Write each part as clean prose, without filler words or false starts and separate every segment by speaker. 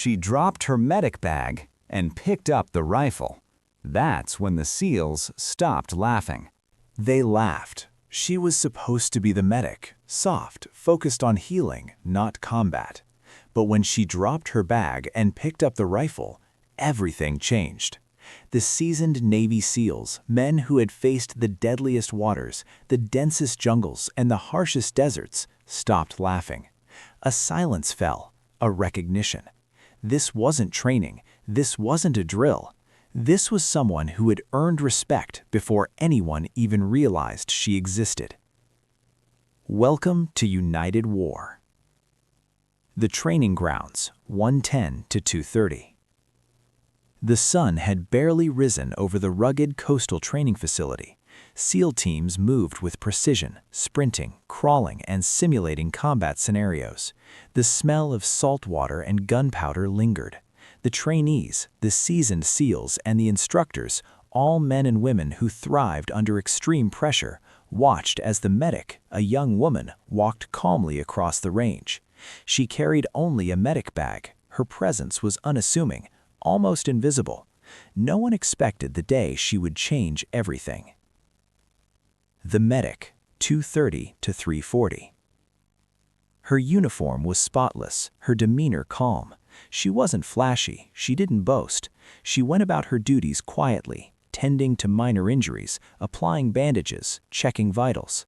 Speaker 1: She dropped her medic bag and picked up the rifle. That's when the SEALs stopped laughing. They laughed. She was supposed to be the medic, soft, focused on healing, not combat. But when she dropped her bag and picked up the rifle, everything changed. The seasoned Navy SEALs, men who had faced the deadliest waters, the densest jungles, and the harshest deserts, stopped laughing. A silence fell, a recognition. This wasn't training, this wasn't a drill. This was someone who had earned respect before anyone even realized she existed. Welcome to United War. The training grounds, 1:10 to 2:30. The sun had barely risen over the rugged coastal training facility. SEAL teams moved with precision, sprinting, crawling, and simulating combat scenarios. The smell of salt water and gunpowder lingered. The trainees, the seasoned SEALs, and the instructors, all men and women who thrived under extreme pressure, watched as the medic, a young woman, walked calmly across the range. She carried only a medic bag. Her presence was unassuming, almost invisible. No one expected the day she would change everything. The medic, 2:30 to 3:40. Her uniform was spotless, her demeanor calm. She wasn't flashy, she didn't boast. She went about her duties quietly, tending to minor injuries, applying bandages, checking vitals.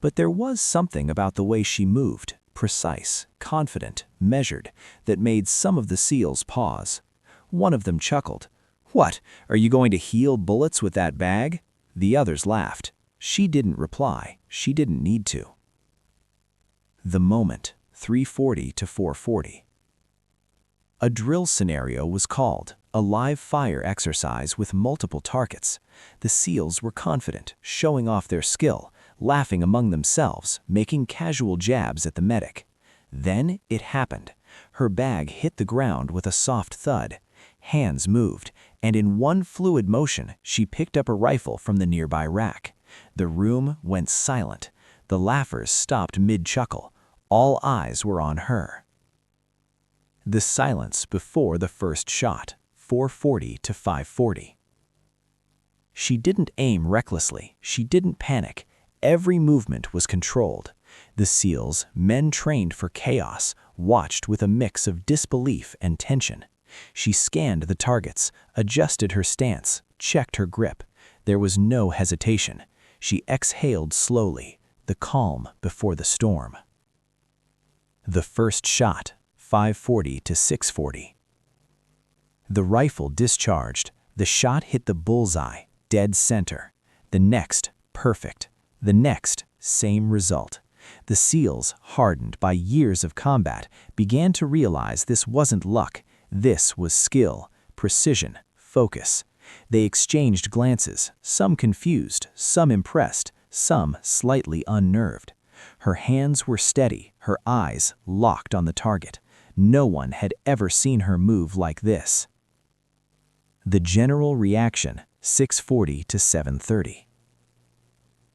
Speaker 1: But there was something about the way she moved, precise, confident, measured, that made some of the SEALs pause. One of them chuckled. "What, are you going to heal bullets with that bag?" The others laughed. She didn't reply. She didn't need to. The moment, 3:40 to 4:40. A drill scenario was called, a live fire exercise with multiple targets. The SEALs were confident, showing off their skill, laughing among themselves, making casual jabs at the medic. Then it happened. Her bag hit the ground with a soft thud. Hands moved, and in one fluid motion, she picked up a rifle from the nearby rack. The room went silent. The laughers stopped mid-chuckle. All eyes were on her. The silence before the first shot, 4:40 to 5:40. She didn't aim recklessly. She didn't panic. Every movement was controlled. The SEALs, men trained for chaos, watched with a mix of disbelief and tension. She scanned the targets, adjusted her stance, checked her grip. There was no hesitation. She exhaled slowly, the calm before the storm. The first shot, 5:40 to 6:40. The rifle discharged. The shot hit the bullseye, dead center. The next, perfect. The next, same result. The SEALs, hardened by years of combat, began to realize this wasn't luck. This was skill, precision, focus. They exchanged glances, some confused, some impressed, some slightly unnerved. Her hands were steady, her eyes locked on the target. No one had ever seen her move like this. The general reaction, 6:40 to 7:30.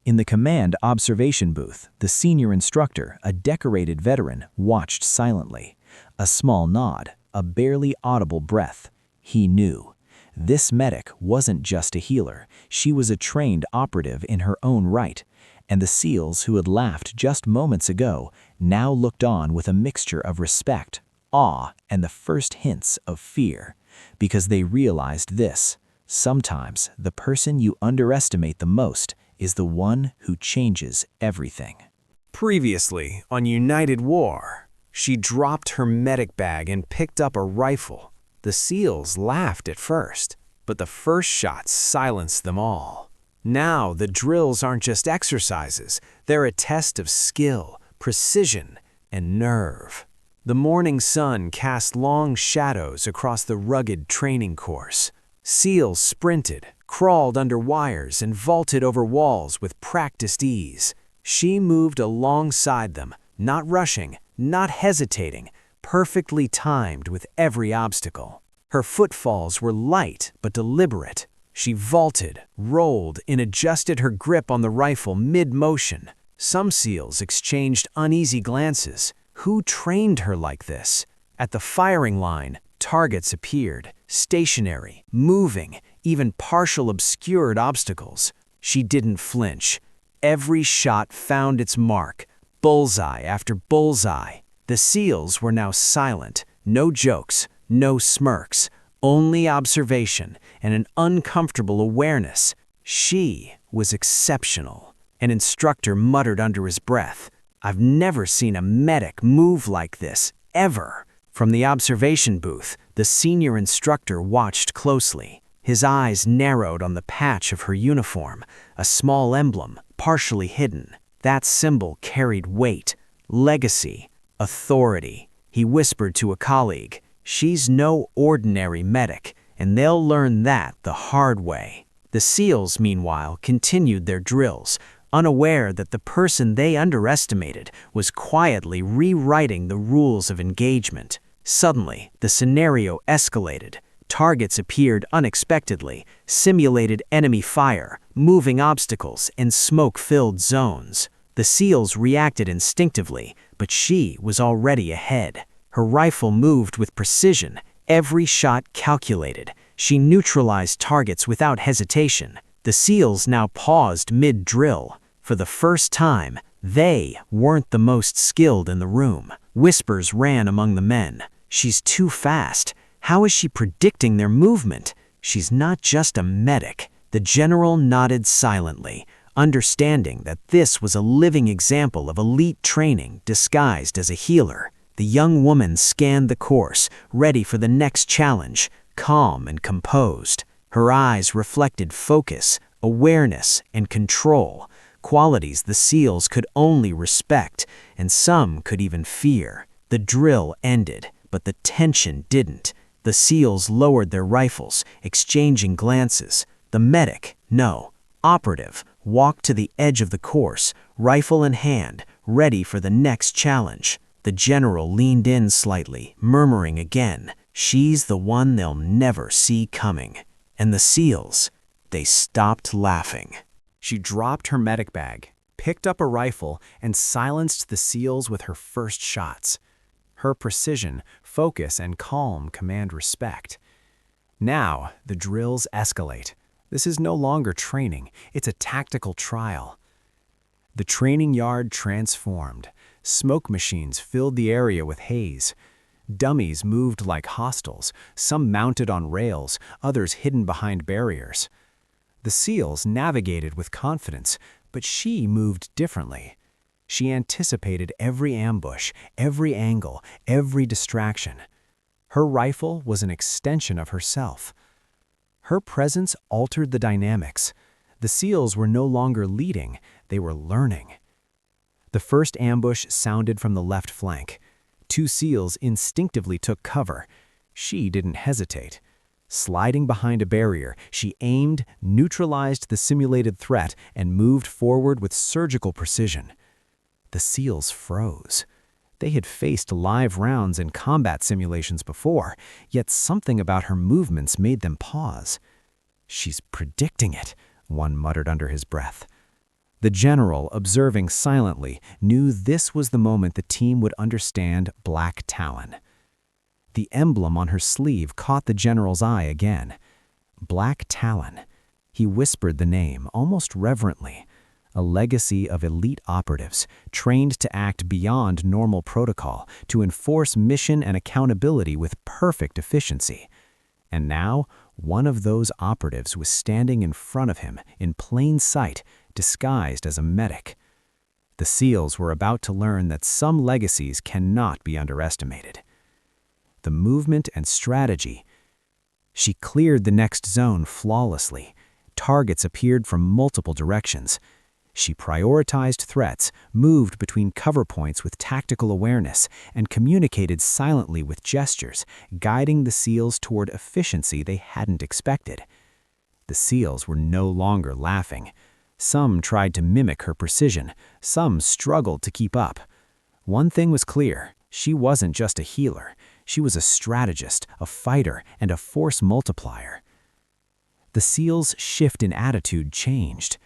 Speaker 1: In the command observation booth, the senior instructor, a decorated veteran, watched silently. A small nod, a barely audible breath. He knew. This medic wasn't just a healer. She was a trained operative in her own right. And the SEALs who had laughed just moments ago now looked on with a mixture of respect, awe, and the first hints of fear. Because they realized this: sometimes the person you underestimate the most is the one who changes everything.
Speaker 2: Previously on United War, she dropped her medic bag and picked up a rifle. The SEALs laughed at first, but the first shots silenced them all. Now the drills aren't just exercises, they're a test of skill, precision, and nerve. The morning sun cast long shadows across the rugged training course. SEALs sprinted, crawled under wires, and vaulted over walls with practiced ease. She moved alongside them, not rushing, not hesitating, perfectly timed with every obstacle. Her footfalls were light but deliberate. She vaulted, rolled, and adjusted her grip on the rifle mid-motion. Some SEALs exchanged uneasy glances. Who trained her like this? At the firing line, targets appeared, stationary, moving, even partial obscured obstacles. She didn't flinch. Every shot found its mark, bullseye after bullseye. The SEALs were now silent, no jokes, no smirks, only observation and an uncomfortable awareness. She was exceptional. An instructor muttered under his breath, "I've never seen a medic move like this, ever." From the observation booth, the senior instructor watched closely. His eyes narrowed on the patch of her uniform, a small emblem, partially hidden. That symbol carried weight, legacy, authority. He whispered to a colleague, "She's no ordinary medic, and they'll learn that the hard way." The SEALs, meanwhile, continued their drills, unaware that the person they underestimated was quietly rewriting the rules of engagement. Suddenly, the scenario escalated. Targets appeared unexpectedly, simulated enemy fire, moving obstacles, and smoke-filled zones. The SEALs reacted instinctively, but she was already ahead. Her rifle moved with precision, every shot calculated. She neutralized targets without hesitation. The SEALs now paused mid-drill. For the first time, they weren't the most skilled in the room. Whispers ran among the men. "She's too fast. How is she predicting their movement? She's not just a medic." The general nodded silently, understanding that this was a living example of elite training disguised as a healer. The young woman scanned the course, ready for the next challenge, calm and composed. Her eyes reflected focus, awareness, and control, qualities the SEALs could only respect, and some could even fear. The drill ended, but the tension didn't. The SEALs lowered their rifles, exchanging glances. The medic, no, Operative, walked to the edge of the course, rifle in hand, ready for the next challenge. The general leaned in slightly, murmuring again, "She's the one they'll never see coming." And the SEALs, they stopped laughing. She dropped her medic bag, picked up a rifle, and silenced the SEALs with her first shots. Her precision, focus, and calm command respect. Now, the drills escalate. This is no longer training, it's a tactical trial. The training yard transformed. Smoke machines filled the area with haze. Dummies moved like hostiles, some mounted on rails, others hidden behind barriers. The SEALs navigated with confidence, but she moved differently. She anticipated every ambush, every angle, every distraction. Her rifle was an extension of herself. Her presence altered the dynamics. The SEALs were no longer leading, they were learning. The first ambush sounded from the left flank. 2 SEALs instinctively took cover. She didn't hesitate. Sliding behind a barrier, she aimed, neutralized the simulated threat, and moved forward with surgical precision. The SEALs froze. They had faced live rounds and combat simulations before, yet something about her movements made them pause. "She's predicting it," one muttered under his breath. The general, observing silently, knew this was the moment the team would understand Black Talon. The emblem on her sleeve caught the general's eye again. Black Talon. He whispered the name, almost reverently. A legacy of elite operatives, trained to act beyond normal protocol, to enforce mission and accountability with perfect efficiency. And now, one of those operatives was standing in front of him, in plain sight, disguised as a medic. The SEALs were about to learn that some legacies cannot be underestimated. The movement and strategy. She cleared the next zone flawlessly. Targets appeared from multiple directions. She prioritized threats, moved between cover points with tactical awareness, and communicated silently with gestures, guiding the SEALs toward efficiency they hadn't expected. The SEALs were no longer laughing. Some tried to mimic her precision, some struggled to keep up. One thing was clear, she wasn't just a healer. She was a strategist, a fighter, and a force multiplier. The SEALs' shift in attitude changed.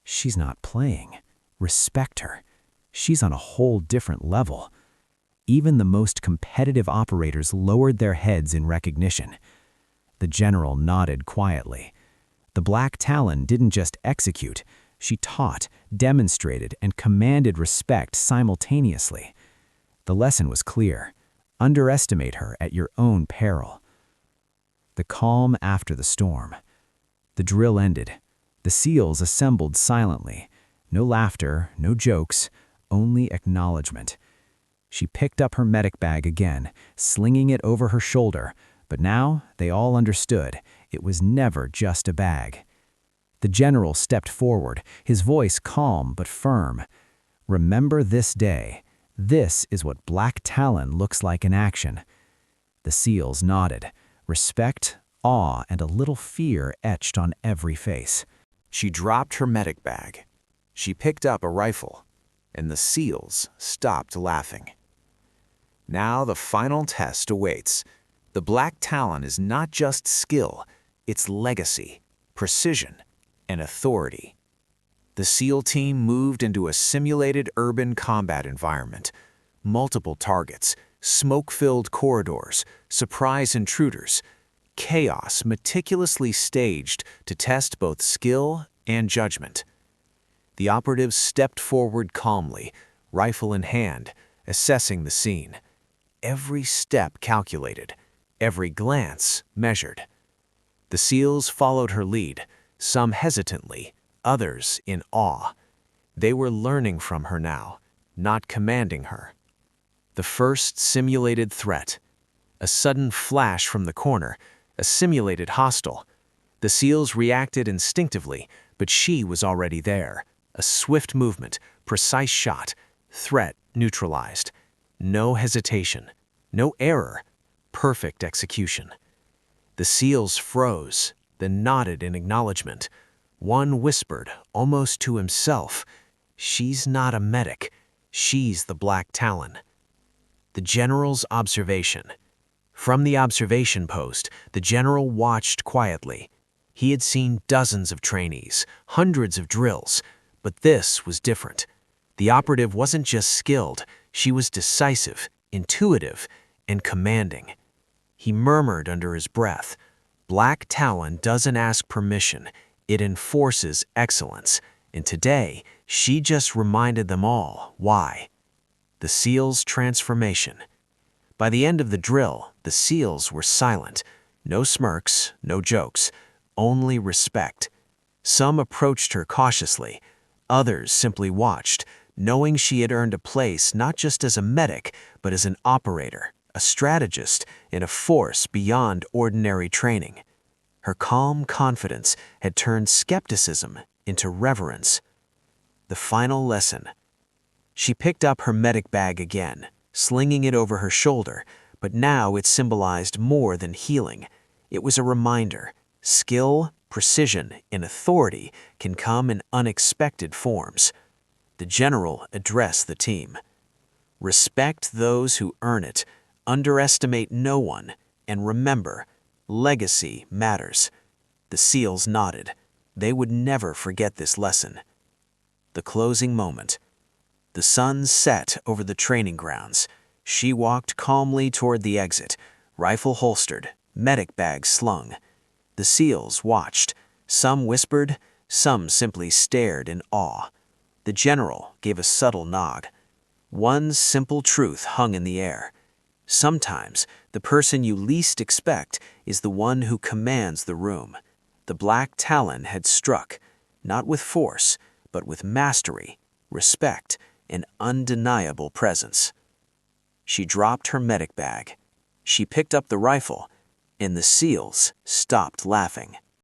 Speaker 2: She's not playing. Respect her. She's on a whole different level.
Speaker 1: Even the most competitive operators lowered their heads in recognition. The general nodded quietly. The Black Talon didn't just execute, she taught, demonstrated, and commanded respect simultaneously. The lesson was clear. Underestimate her at your own peril. The calm after the storm. The drill ended. The SEALs assembled silently. No laughter, no jokes, only acknowledgement. She picked up her medic bag again, slinging it over her shoulder, but now they all understood it was never just a bag. The general stepped forward, his voice calm but firm. Remember this day. This is what Black Talon looks like in action. The SEALs nodded. Respect, awe, and a little fear etched on every face.
Speaker 2: She dropped her medic bag. She picked up a rifle, and the SEALs stopped laughing. Now the final test awaits. The Black Talon is not just skill, it's legacy, precision, and authority. The SEAL team moved into a simulated urban combat environment. Multiple targets, smoke-filled corridors, surprise intruders, chaos meticulously staged to test both skill and judgment. The operatives stepped forward calmly, rifle in hand, assessing the scene. Every step calculated, every glance measured. The SEALs followed her lead, some hesitantly, others in awe. They were learning from her now, not commanding her. The first simulated threat. A sudden flash from the corner, a simulated hostile. The SEALs reacted instinctively, but she was already there. A swift movement, precise shot, threat neutralized. No hesitation, no error, perfect execution. The SEALs froze, then nodded in acknowledgement. One whispered, almost to himself, "She's not a medic, she's the Black Talon." The general's observation. From the observation post, the general watched quietly. He had seen dozens of trainees, hundreds of drills, but this was different. The operative wasn't just skilled, she was decisive, intuitive, and commanding. He murmured under his breath, "Black Talon doesn't ask permission, it enforces excellence." And today, she just reminded them all why. The SEALs' transformation. By the end of the drill, the SEALs were silent. No smirks, no jokes, only respect. Some approached her cautiously. Others simply watched, knowing she had earned a place not just as a medic, but as an operator, a strategist, in a force beyond ordinary training. Her calm confidence had turned skepticism into reverence. The final lesson. She picked up her medic bag again, slinging it over her shoulder, but now it symbolized more than healing. It was a reminder. Skill, precision, and authority can come in unexpected forms. The general addressed the team. Respect those who earn it, underestimate no one, and remember, legacy matters. The SEALs nodded. They would never forget this lesson. The closing moment. The sun set over the training grounds. She walked calmly toward the exit, rifle holstered, medic bag slung. The SEALs watched. Some whispered, some simply stared in awe. The general gave a subtle nod. One simple truth hung in the air. Sometimes, the person you least expect is the one who commands the room. The Black Talon had struck, not with force, but with mastery, respect, and undeniable presence. She dropped her medic bag. She picked up the rifle, and the SEALs stopped laughing.